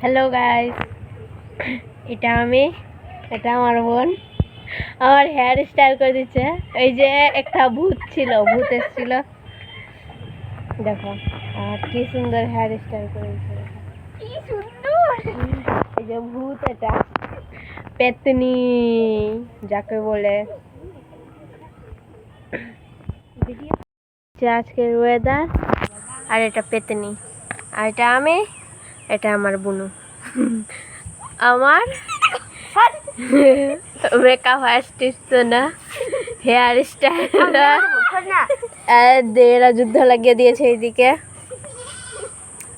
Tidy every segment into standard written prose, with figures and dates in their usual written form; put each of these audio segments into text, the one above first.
Hello guys, এটা আমি, এটা আমার বোন। আমার হেয়ার স্টাইল করে দিচ্ছে। এই যে একটা ভূত ছিল, ভূত এসেছিল, দেখো। আর কি সুন্দর হেয়ার স্টাইল করে দিচ্ছে, কি সুন্দর। এই যে ভূত, এটা পেতনি যাকে বলে। আজকের ওয়েদার, আর এটা পেতনি, আর এটা আমি, এটা আমার বুনু। আমার মেকআপ আর্টিস্ট না, হেয়ার স্টাইল। এরা যুদ্ধ লাগিয়ে দিয়েছে এইদিকে।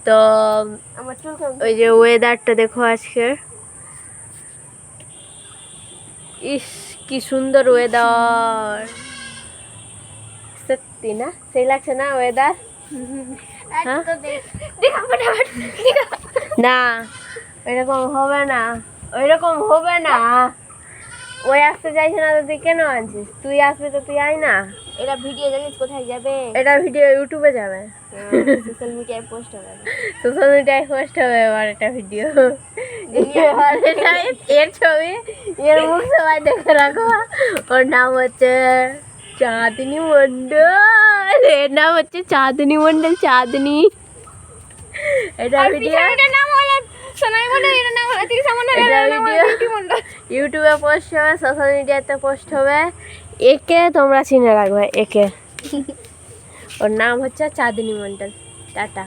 তো ওই যে ওয়েদারটা দেখো আজকের, ইস কি সুন্দর ওয়েদার, সত্যি না? সেই লাগছে না ওয়েদার? না, এরকম হবে না, ওইরকম হবে না। ওই আসতে চাইছে না তো তুই কেন আনছিস? তুই আসবি তো তুই আয় না। এটা ভিডিও জানিস কোথায় যাবে? এটা ভিডিও ইউটিউবে যাবে, সোশ্যাল মিডিয়ায় পোস্ট হবে। সোশ্যাল মিডিয়ায় পোস্ট হবে এবার এটা ভিডিও। এর ছবি, এর মুখ সবাই দেখে রাখো। ওর নাম হচ্ছে চাঁদনি মন্ডল, এর নাম হচ্ছে চাঁদনি মন্ডল, চাঁদনি। এটা ভিডিও ইউটিউবে পোস্ট হবে, সোশ্যাল মিডিয়াতে পোস্ট হবে। একে তোমরা চিনে রাখবে, একে। ওর নাম হচ্ছে চাঁদনি মন্ডল। টাটা।